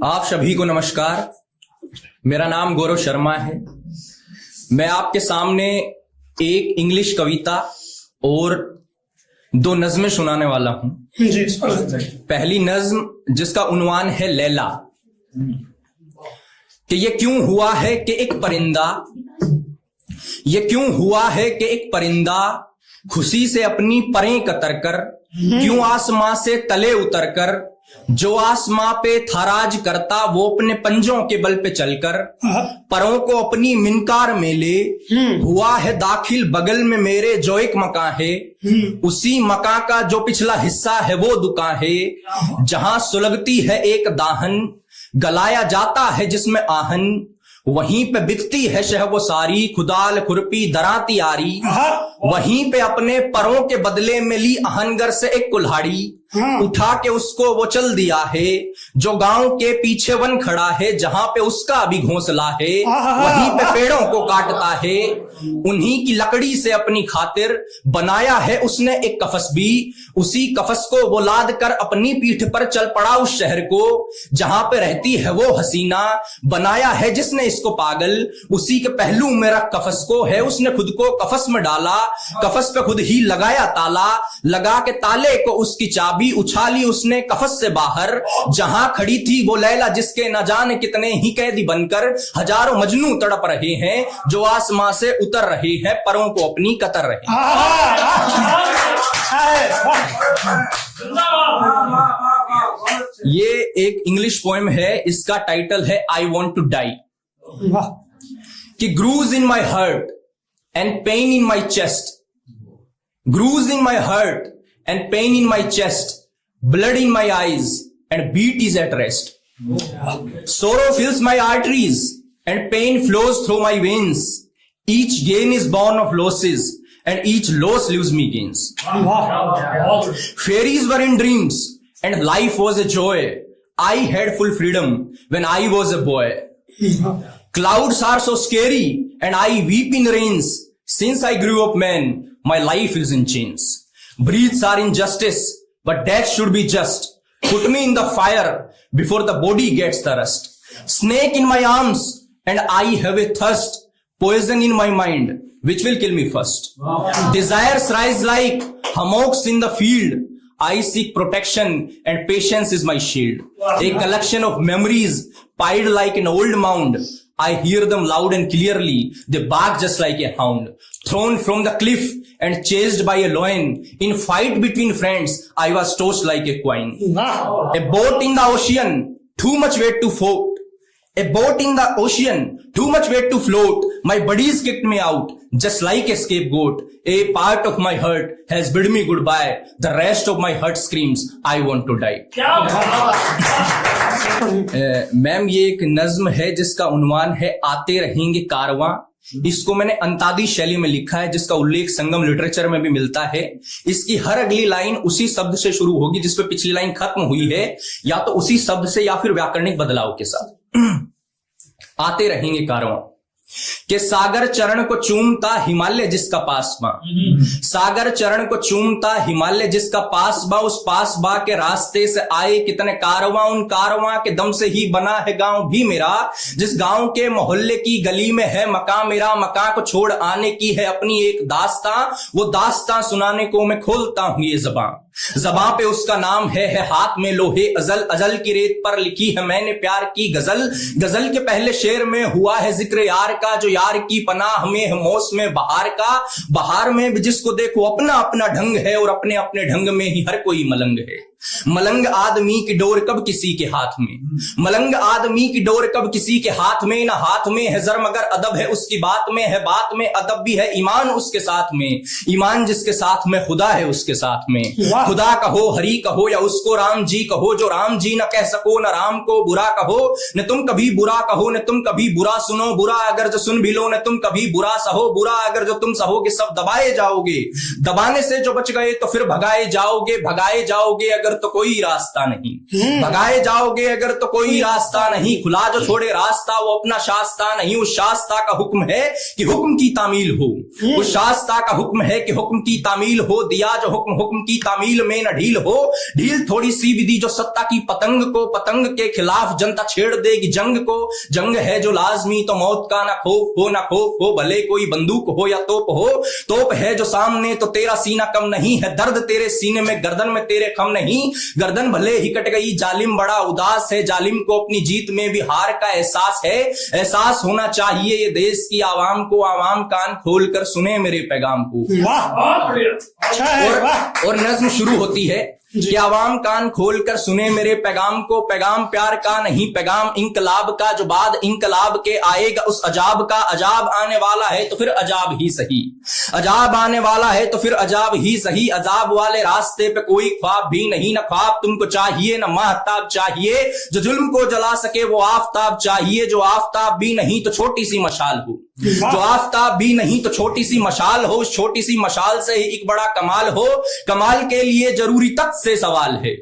आप सभी को नमस्कार। मेरा नाम गौरव शर्मा है। मैं आपके सामने एक इंग्लिश कविता और दो नज़में सुनाने वाला हूं। पहली नज़्म जिसका उन्वान है लैला, कि ये क्यों हुआ है कि एक परिंदा, ये क्यों हुआ है कि एक परिंदा खुशी से अपनी परें कतर कर, क्यों आसमां से तले उतर कर, जो आसमां पे थाराज करता वो अपने पंजों के बल पे चलकर परों को अपनी मिनकार में ले, हुआ है दाखिल बगल में मेरे जो एक मकान है, उसी मकान का जो पिछला हिस्सा है वो दुकान है, जहां सुलगती है एक दाहन, गलाया जाता है जिसमें आहन, वहीं पे बिकती है शहवो सारी, खुदाल खुरपी दराती आरी, वहीं पे अपने परों के बदले में ली आहनगर से एक कुल्हाड़ी, उठा के उसको वो चल दिया है, जो गांव के पीछे वन खड़ा है, जहां पे उसका भी घोंसला है, वहीं पे पेड़ों को काटता है, उन्हीं की लकड़ी से अपनी खातिर बनाया है उसने एक कफस भी, उसी कफस को वो लाद कर अपनी पीठ पर चल पड़ा उस शहर को, जहां पे रहती है वो हसीना, बनाया है जिसने इसको पागल, उसी के पहलू में रख कफस को है उसने खुद को कफस में डाला, कफस पे खुद ही लगाया ताला, लगा के ताले को उसकी चाबी उछाली उसने कफस से बाहर, जहां खड़ी थी वो लैला जिसके न जाने कितने ही कैदी बनकर हजारों मजनू तड़प रहे हैं, जो आसमां से उतर रहे हैं परों को अपनी कतर रहे ये एक इंग्लिश पोएम है। इसका टाइटल है आई वॉन्ट टू डाई। कि grudge in my heart and pain in my chest, grudge in my heart and pain in my chest, blood in my eyes and beat is at rest. Sorrow fills my arteries and pain flows through my veins. Each gain is born of losses and each loss leaves me gains. Fairies were in dreams and life was a joy. I had full freedom when I was a boy. Clouds are so scary and I weep in rains. Since I grew up, man, my life is in chains. Breaths are injustice, but death should be just. Put me in the fire before the body gets the rust. Snake in my arms and I have a thirst. Poison in my mind which will kill me first. Desires rise like hummocks in the field. I seek protection and patience is my shield. A collection of memories piled like an old mound. I hear them loud and clearly. They bark just like a hound. Thrown from the cliff and chased by a lion. In fight between friends, I was tossed like a coin. A boat in the ocean, too much weight to float. A boat in the ocean, too much weight to float. My buddies kicked me out, just like a scapegoat. A part of my heart has bid me goodbye. The rest of my heart screams, I want to die. Ma'am ये एक नज्म है जिसका उन्वान है आते रहेंगे कारवां। इसको मैंने अंतादी शैली में लिखा है, जिसका उल्लेख संगम लिटरेचर में भी मिलता है। इसकी हर अगली लाइन उसी शब्द से शुरू होगी जिसपे पिछली लाइन खत्म हुई है, या तो उसी शब्द से या फिर व्याकरणिक बदलाव के साथ। आते रहेंगे कारवां के सागर चरण को चूमता हिमालय जिसका पासबा, सागर चरण को चूमता हिमालय जिसका पासबा, उस पासबा के रास्ते से आए कितने कारवां, उन कारवां के दम से ही बना है गांव भी मेरा, जिस गांव के मोहल्ले की गली में है मकान मेरा, मकान को छोड़ आने की है अपनी एक दास्तां, वो दास्तां सुनाने को मैं खोलता हूं ये ज़बान, ज़बां पे उसका नाम है हाथ में लोहे अजल, अजल की रेत पर लिखी है मैंने प्यार की गजल, गजल के पहले शेर में हुआ है जिक्र यार का, जो यार की पनाह में है मौसम बहार का, बहार में भी जिसको देखो अपना अपना ढंग है और अपने अपने ढंग में ही हर कोई मलंग है। मलंग आदमी की डोर कब किसी के हाथ में, मलंग आदमी की डोर कब किसी के हाथ में, ना हाथ में है जर मगर अदब है उसकी बात में, है बात में अदब भी है ईमान उसके साथ में, ईमान जिसके साथ में खुदा है उसके साथ में, खुदा कहो हरी कहो या उसको राम जी कहो, जो राम जी न कह सको न राम को बुरा कहो, न तुम कभी बुरा कहो न तुम कभी बुरा सुनो, बुरा अगर जो सुन भी लो न तुम कभी बुरा सहो, बुरा अगर जो तुम सहोगे सब दबाए जाओगे, दबाने से जो बच गए तो फिर भगाए जाओगे, भगाए जाओगे अगर अगर तो कोई रास्ता नहीं, भगाए जाओगे अगर तो कोई रास्ता नहीं, खुला जो छोड़े रास्ता वो अपना शास्ता नहीं। उस शास्ता का हुक्म है कि हुक्म की तामील हो, उस शास्ता का हुक्म है कि हुक्म की तामील हो। दिया जो हुक्म हुक्म की तामील में न ढील हो, ढील थोड़ी सी विधि जो सत्ता की पतंग को, पतंग के खिलाफ जनता छेड़ देगी जंग को। जंग है जो लाजमी तो मौत का ना खौफ हो, ना खौफ हो भले कोई बंदूक हो या तोप हो। तोप है जो सामने तो तेरा सीना कम नहीं है, दर्द तेरे सीने में गर्दन में तेरे कम नहीं। गर्दन भले ही कट गई जालिम बड़ा उदास है, जालिम को अपनी जीत में भी हार का एहसास है। एहसास होना चाहिए ये देश की आवाम को, आवाम कान खोलकर सुने मेरे पैगाम को। और नज्म शुरू होती है कि आवाम कान खोलकर सुने मेरे पैगाम को। पैगाम प्यार का नहीं, पैगाम इंकलाब का, जो बाद इंकलाब के आएगा उस अजाब का। अजाब आने वाला है तो फिर अजाब ही सही, अजाब आने वाला है तो फिर अजाब ही सही। अजाब वाले रास्ते पे कोई ख्वाब भी नहीं, न ख्वाब तुमको चाहिए न महताब चाहिए। जो जुल्म को जला सके वो आफताब चाहिए, जो आफताब भी नहीं तो छोटी सी मशाल हो, जो आफताब भी नहीं तो छोटी सी मशाल हो। उस छोटी सी मशाल से ही एक बड़ा कमाल हो। कमाल के लिए जरूरी तक से सवाल है,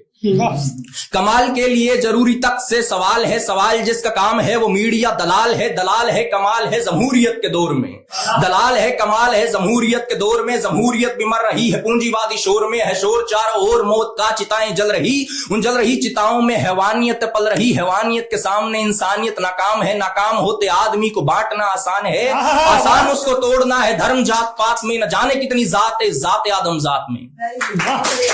कमाल के लिए जरूरी तक से सवाल है। सवाल जिसका काम है वो मीडिया दलाल है, दलाल है कमाल है जमहूरियत के दौर में, दलाल है कमाल है जमहूरियत के दौर में। जमहूरियत भी मर रही है पूंजीवादी शोर में, है शोर चारों ओर मौत का चिताएं जल रही। उन जल रही चिताओं में हैवानियत पल रही, हैवानियत के सामने इंसानियत नाकाम है। नाकाम होते आदमी को बांटना आसान है, आसान उसको तोड़ना है। धर्म जात पात में न जाने कितनी जात है, जात आदम जात में।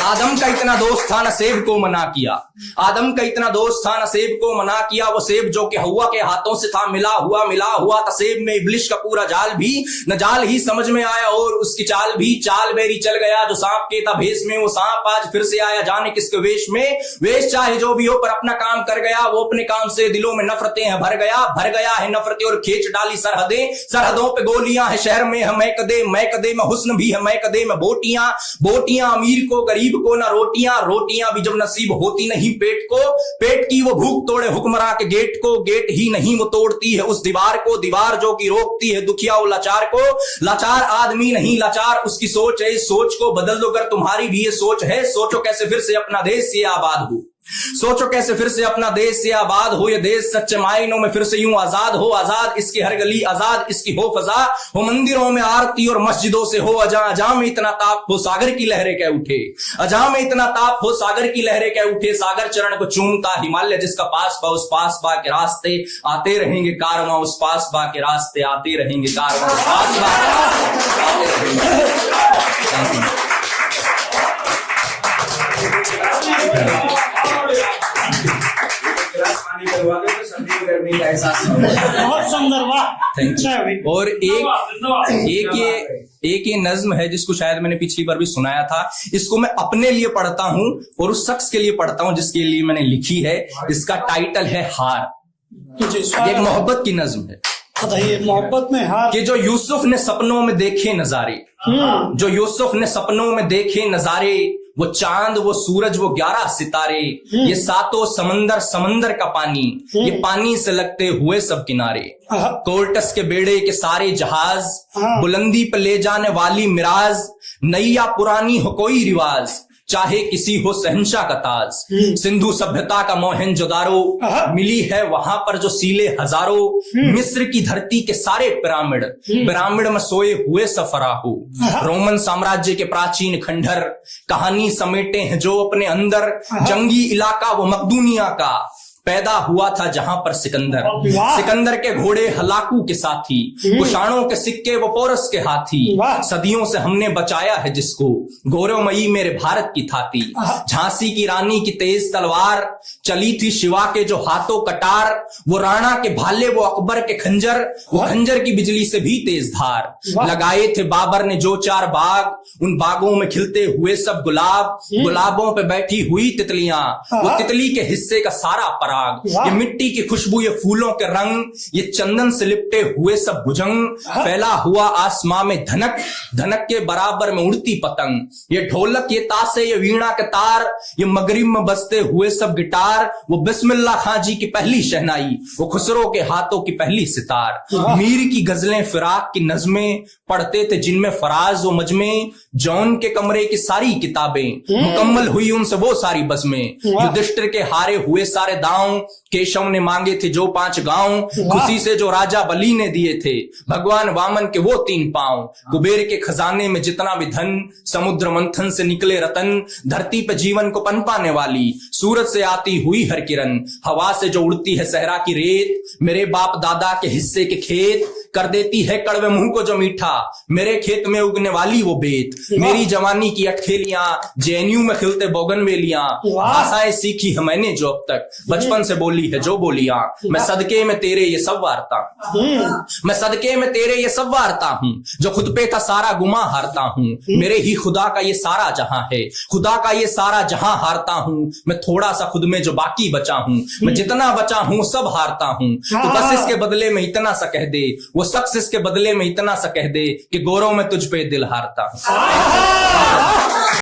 आदम का इतना दोस्त था नसेब को मना किया, आदम का इतना दोस्त था नसेब को मना किया। वो सेब जो कि हवा के हाथों से था मिला हुआ था सेब में इब्लिश का पूरा जाल भी न जाल ही समझ में आया और उसकी चाल भी। चाल बेरी चल गया जो सांप के था भेष में, वो सांप आज फिर से आया जाने किसके वेश में। वेश चाहे जो भी हो पर अपना काम कर गया, वो अपने काम से दिलों में नफरतें हैं भर गया है नफरतें और खींच डाली सरहदें। सरहदों पे गोलियां है शहर में है मैकदे में हुस्न भी है मैकदे में बोटियां। बोटियां अमीर को गरीब को ना रोटियां, रोटियां भी जब नसीब होती नहीं पेट को। पेट की वो भूख तोड़े हुक्मरां के गेट को, गेट ही नहीं वो तोड़ती है उस दीवार को। दीवार जो कि रोकती है दुखिया वो लाचार को। लाचार आदमी नहीं लाचार उसकी सोच है, इस सोच को बदल दो अगर तुम्हारी भी ये सोच है। सोचो कैसे फिर से अपना देश ये आबाद हो, सोचो कैसे फिर से अपना देश से आबाद हो। ये देश सच्चे मायनों में फिर से यूं आजाद हो, आजाद इसकी हर गली, आजाद इसकी हो फजा हो। मंदिरों में आरती और मस्जिदों से हो अजा, अजा में इतना ताप हो सागर की लहरें कह उठे, अजा में इतना ताप हो सागर की लहरें कह उठे। सागर चरण को चूमता हिमालय जिसका पास बा, उस पास बा के रास्ते आते रहेंगे कारवां, उस पास बा के रास्ते आते रहेंगे कारवां, उस पास बा आते रहेंगे। बहुत सुंदर, वाह। और एक ये नज्म है जिसको शायद मैंने पिछली बार भी सुनाया था। इसको मैं अपने लिए पढ़ता हूं और उस शख्स के लिए पढ़ता हूं जिसके लिए मैंने लिखी है। इसका टाइटल है हार। एक मोहब्बत की नज्म है। मोहब्बत में हार कि जो यूसुफ ने सपनों में देखे नजारे, जो यूसुफ ने सपनों में देखे नजारे, वो चांद वो सूरज वो 11 सितारे, ये सातों समंदर समंदर का पानी, ये पानी से लगते हुए सब किनारे। कोर्टस के बेड़े के सारे जहाज, बुलंदी पे ले जाने वाली मिराज, नैया पुरानी हो कोई रिवाज, चाहे किसी हो शहंशाह का ताज। सिंधु सभ्यता का मोहनजोदारो, मिली है वहां पर जो सीले हजारों। मिस्र की धरती के सारे पिरामिड, पिरामिड में सोए हुए सफराहू। रोमन साम्राज्य के प्राचीन खंडहर, कहानी समेटे हैं जो अपने अंदर। जंगी इलाका वो मकदूनिया का, पैदा हुआ था जहां पर सिकंदर। सिकंदर के घोड़े हलाकू के साथी, कुशाणों के सिक्के वो पोरस के हाथी। सदियों से हमने बचाया है जिसको, गौरवमयी मेरे भारत की थाती। झांसी की रानी की तेज तलवार, चली थी शिवा के जो हाथों कटार। वो राणा के भाले वो अकबर के खंजर, वो खंजर की बिजली से भी तेज धार। लगाए थे बाबर ने जो 4 बाग, उन बागों में खिलते हुए सब गुलाब। गुलाबों पे बैठी हुई तितलियां, वो तितली के हिस्से का सारा पराग, ये मिट्टी की खुशबू, ये फूलों के रंग, ये चंदन से लिपटे हुए सब भुजंग, फैला हुआ आसमां में धनक, धनक के बराबर में उड़ती पतंग, ये ढोलक, ये तासे, ये वीणा के तार, ये मगरिब में बजते हुए सब गिटार, वो बिस्मिल्लाह खां जी की पहली शहनाई, वो खुसरो के हाथों की पहली सितार, मीर की गजलें, फिराक की नज़में पढ़ते थे जिनमें फराज व मजमे, जौन के कमरे की सारी किताबें, मुकम्मल हुई उनसे वो सारी बज़में, युधिष्ठिर के हारे हुए सारे दांव, केशव ने मांगे थे जो 5 गांव, खुशी से जो राजा बलि ने दिए थे, भगवान वामन के वो 3 पांव, कुबेर के खजाने में जितना भी धन, समुद्र मंथन से निकले रतन, धरती पे जीवन को पनपाने वाली, सूरज से आती हुई हर किरण, हवा से जो उड़ती है सहरा की रेत, मेरे बाप दादा के हिस्से के खेत, कर देती है कड़वे मुंह को जो मीठा, मेरे खेत में उगने वाली वो बेत, मेरी जवानी की अटखेलियां, जेएनयू में खिलते बोगनवेलियां, भाषाएं सीखी है मैंने जो अब तक, बचपन से बोली है जो बोलियां, मैं सदके में तेरे ये सब वारता हूं, मैं सदके में तेरे ये सब वारता हूं, जो खुद पे था सारा गुमा हारता हूं, मेरे ही खुदा का ये सारा जहां है, खुदा का ये सारा जहां हारता हूं, मैं थोड़ा सा खुद में जो बाकी बचा हूं, मैं जितना बचा हूं सब हारता हूं, तो बस इसके बदले में इतना सा कह दे, वो शख्स इसके बदले में इतना सा कह दे कि गौरव में तुझ पे दिल हारता हूं।